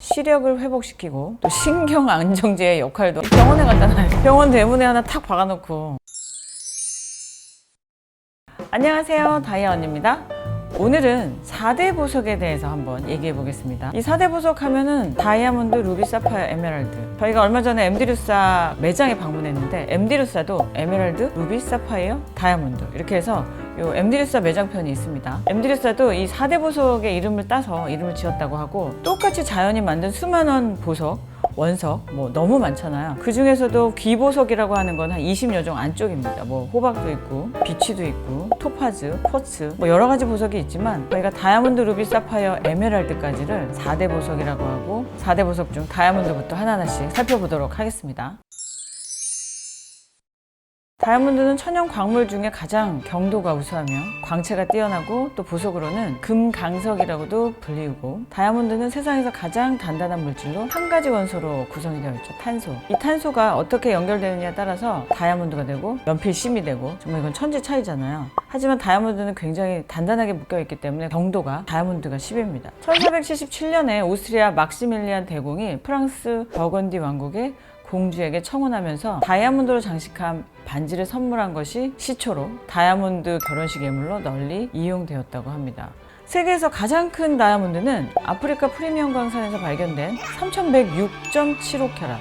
시력을 회복시키고 또 신경 안정제의 역할도. 병원에 갔잖아요. 병원 대문에 하나 탁 박아놓고. 안녕하세요, 다이아 언니입니다. 오늘은 4대 보석에 대해서 한번 얘기해 보겠습니다. 이 4대 보석 하면은 다이아몬드, 루비, 사파이어, 에메랄드. 저희가 얼마 전에 MD루사 매장에 방문했는데 MD루사도 에메랄드, 루비, 사파이어, 다이아몬드 이렇게 해서 요 MD루사 매장편이 있습니다. MD루사도 이 4대 보석의 이름을 따서 이름을 지었다고 하고, 똑같이 자연이 만든 수많은 보석, 원석 뭐 너무 많잖아요. 그 중에서도 귀보석이라고 하는 건 한 20여 종 안쪽입니다. 뭐 호박도 있고 비치도 있고 토파즈, 쿼츠 뭐 여러 가지 보석이 있지만, 저희가 다이아몬드, 루비, 사파이어, 에메랄드까지를 4대 보석이라고 하고, 4대 보석 중 다이아몬드부터 하나하나씩 살펴보도록 하겠습니다. 다이아몬드는 천연 광물 중에 가장 경도가 우수하며 광채가 뛰어나고, 또 보석으로는 금강석이라고도 불리우고, 다이아몬드는 세상에서 가장 단단한 물질로 한 가지 원소로 구성이 되어 있죠. 탄소. 이 탄소가 어떻게 연결되느냐에 따라서 다이아몬드가 되고 연필심이 되고, 정말 이건 천지 차이잖아요. 하지만 다이아몬드는 굉장히 단단하게 묶여있기 때문에 경도가 다이아몬드가 10입니다. 1477년에 오스트리아 막시밀리안 대공이 프랑스 버건디 왕국의 공주에게 청혼하면서 다이아몬드로 장식한 반지를 선물한 것이 시초로 다이아몬드 결혼식 예물로 널리 이용되었다고 합니다. 세계에서 가장 큰 다이아몬드는 아프리카 프리미엄 광산에서 발견된 3106.75캐럿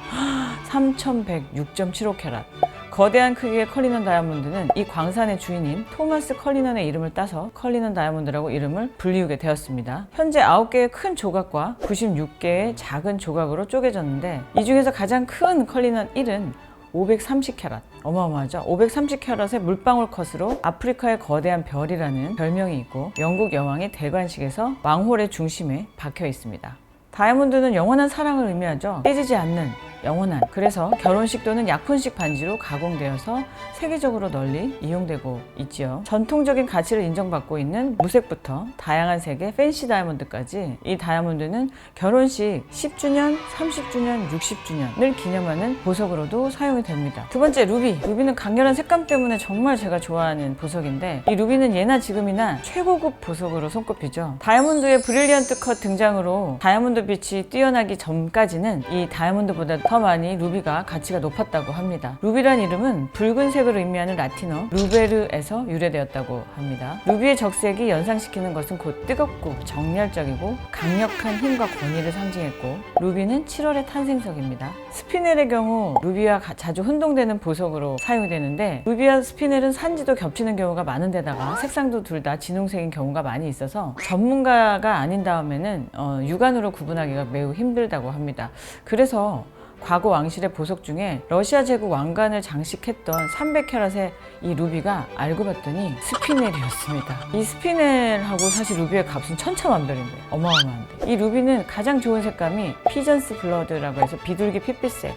3106.75캐럿 거대한 크기의 컬리넌 다이아몬드는 이 광산의 주인인 토마스 컬리넌의 이름을 따서 컬리넌 다이아몬드라고 이름을 불리우게 되었습니다. 현재 9개의 큰 조각과 96개의 작은 조각으로 쪼개졌는데, 이 중에서 가장 큰 컬리넌 1은 530캐럿, 어마어마하죠. 530캐럿의 물방울 컷으로 아프리카의 거대한 별이라는 별명이 있고, 영국 여왕의 대관식에서 왕홀의 중심에 박혀 있습니다. 다이아몬드는 영원한 사랑을 의미하죠. 깨지지 않는 영원한, 그래서 결혼식 또는 약혼식 반지로 가공되어서 세계적으로 널리 이용되고 있지요. 전통적인 가치를 인정받고 있는 무색부터 다양한 색의 팬시 다이아몬드까지, 이 다이아몬드는 결혼식 10주년, 30주년, 60주년을 기념하는 보석으로도 사용이 됩니다. 두 번째, 루비. 루비는 강렬한 색감 때문에 정말 제가 좋아하는 보석인데, 이 루비는 예나 지금이나 최고급 보석으로 손꼽히죠. 다이아몬드의 브릴리언트 컷 등장으로 다이아몬드 빛이 뛰어나기 전까지는 이 다이아몬드보다 더 많이 루비가 가치가 높았다고 합니다. 루비란 이름은 붉은색을 의미하는 라틴어 루베르에서 유래되었다고 합니다. 루비의 적색이 연상시키는 것은 곧 뜨겁고 정열적이고 강력한 힘과 권위를 상징했고, 루비는 7월의 탄생석입니다. 스피넬의 경우 루비와 자주 혼동되는 보석으로 사용이 되는데, 루비와 스피넬은 산지도 겹치는 경우가 많은 데다가 색상도 둘 다 진홍색인 경우가 많이 있어서 전문가가 아닌 다음에는 육안으로 구분하기가 매우 힘들다고 합니다. 그래서 과거 왕실의 보석 중에 러시아 제국 왕관을 장식했던 300캐럿의 이 루비가 알고 봤더니 스피넬이었습니다. 이 스피넬하고 사실 루비의 값은 천차만별인데 어마어마한데, 이 루비는 가장 좋은 색감이 피전스 블러드라고 해서 비둘기 핏빛색,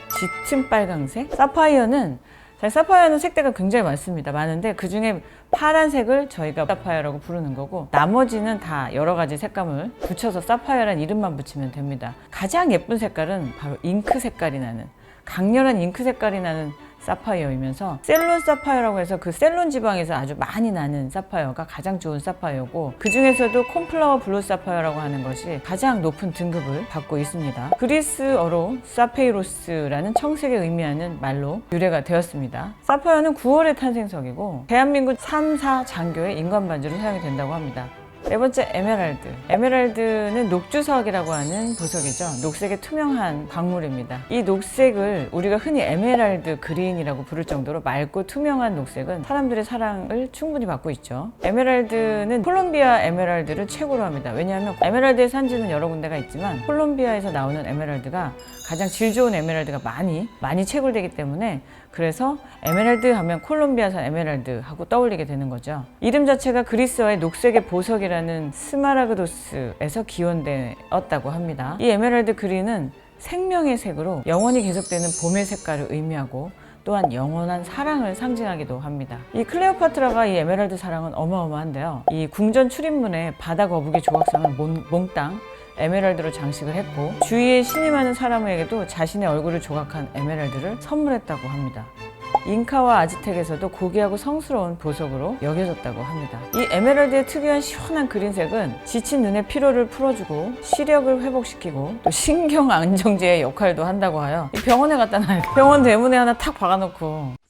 짙은 빨강색. 사파이어는 색대가 굉장히 많은데 그 중에 파란색을 저희가 사파이어라고 부르는 거고, 나머지는 다 여러 가지 색감을 붙여서 사파이어라는 이름만 붙이면 됩니다. 가장 예쁜 색깔은 바로 잉크 색깔이 나는, 강렬한 잉크 색깔이 나는 사파이어이면서, 셀론 사파이어라고 해서 그 셀론 지방에서 아주 많이 나는 사파이어가 가장 좋은 사파이어고, 그 중에서도 콘플라워 블루 사파이어라고 하는 것이 가장 높은 등급을 받고 있습니다. 그리스어로 사페이로스라는 청색을 의미하는 말로 유래가 되었습니다. 사파이어는 9월의 탄생석이고, 대한민국 3, 4 장교의 인관반지로 사용이 된다고 합니다. 네 번째, 에메랄드. 에메랄드는 녹주석이라고 하는 보석이죠. 녹색의 투명한 광물입니다. 이 녹색을 우리가 흔히 에메랄드 그린이라고 부를 정도로 맑고 투명한 녹색은 사람들의 사랑을 충분히 받고 있죠. 에메랄드는 콜롬비아 에메랄드를 최고로 합니다. 왜냐하면 에메랄드의 산지는 여러 군데가 있지만 콜롬비아에서 나오는 에메랄드가 가장 질 좋은 에메랄드가 많이 채굴되기 때문에, 그래서 에메랄드 하면 콜롬비아산 에메랄드 하고 떠올리게 되는 거죠. 이름 자체가 그리스어의 녹색의 보석이라는 스마라그도스에서 기원되었다고 합니다. 이 에메랄드 그린은 생명의 색으로 영원히 계속되는 봄의 색깔을 의미하고, 또한 영원한 사랑을 상징하기도 합니다. 이 클레오파트라가 이 에메랄드 사랑은 어마어마한데요. 이 궁전 출입문에 바다 거북이 조각상을 몽땅 에메랄드로 장식을 했고, 주위에 신임하는 사람에게도 자신의 얼굴을 조각한 에메랄드를 선물했다고 합니다. 잉카와 아즈텍에서도 고귀하고 성스러운 보석으로 여겨졌다고 합니다. 이 에메랄드의 특유한 시원한 그린색은 지친 눈의 피로를 풀어주고 시력을 회복시키고 또 신경 안정제의 역할도 한다고 하여 병원에 갖다 놔요. 병원 대문에 하나 탁 박아놓고.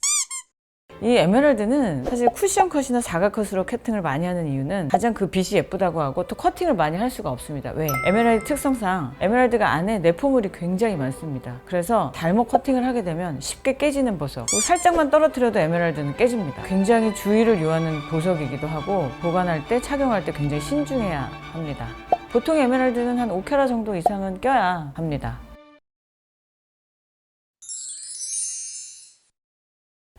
이 에메랄드는 사실 쿠션 컷이나 자가 컷으로 커팅을 많이 하는 이유는 가장 그 빛이 예쁘다고 하고 또 커팅을 많이 할 수가 없습니다. 왜? 에메랄드 특성상 에메랄드가 안에 내포물이 굉장히 많습니다. 그래서 잘못 커팅을 하게 되면 쉽게 깨지는 보석. 살짝만 떨어뜨려도 에메랄드는 깨집니다. 굉장히 주의를 요하는 보석이기도 하고 보관할 때 착용할 때 굉장히 신중해야 합니다. 보통 에메랄드는 한 5캐럿 정도 이상은 껴야 합니다.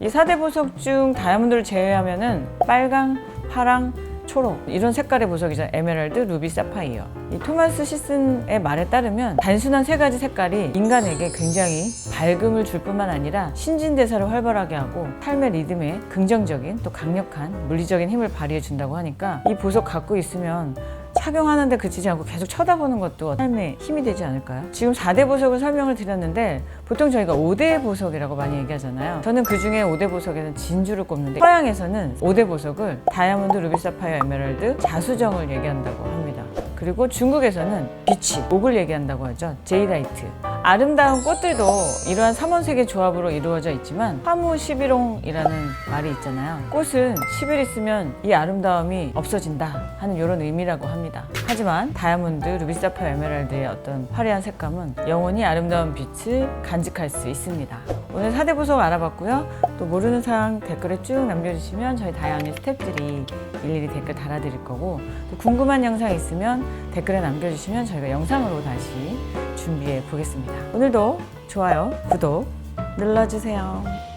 이 4대 보석 중 다이아몬드를 제외하면은 빨강, 파랑, 초록 이런 색깔의 보석이죠. 에메랄드, 루비, 사파이어. 이 토마스 시슨의 말에 따르면 단순한 세 가지 색깔이 인간에게 굉장히 밝음을 줄 뿐만 아니라 신진대사를 활발하게 하고 삶의 리듬에 긍정적인 또 강력한 물리적인 힘을 발휘해 준다고 하니까 이 보석 갖고 있으면 착용하는데 그치지 않고 계속 쳐다보는 것도 삶에 힘이 되지 않을까요? 지금 4대 보석을 설명을 드렸는데 보통 저희가 5대 보석이라고 많이 얘기하잖아요. 저는 그 중에 5대 보석에는 진주를 꼽는데 서양에서는 5대 보석을 다이아몬드, 루비, 사파이어, 에메랄드, 자수정을 얘기한다고 합니다. 그리고 중국에서는 비치, 옥을 얘기한다고 하죠. 제이라이트. 아름다운 꽃들도 이러한 삼원색의 조합으로 이루어져 있지만 화무 11홍이라는 말이 있잖아요. 꽃은 10일 있으면 이 아름다움이 없어진다 하는 이런 의미라고 합니다. 하지만 다이아몬드, 루비, 사파이어, 에메랄드의 어떤 화려한 색감은 영원히 아름다운 빛을 간직할 수 있습니다. 오늘 4대 보석 알아봤고요. 또 모르는 사항 댓글에 쭉 남겨주시면 저희 다이아미 스태프들이 일일이 댓글 달아드릴 거고 또 궁금한 영상 있으면 댓글에 남겨주시면 저희가 영상으로 다시 준비해 보겠습니다. 오늘도 좋아요, 구독 눌러주세요.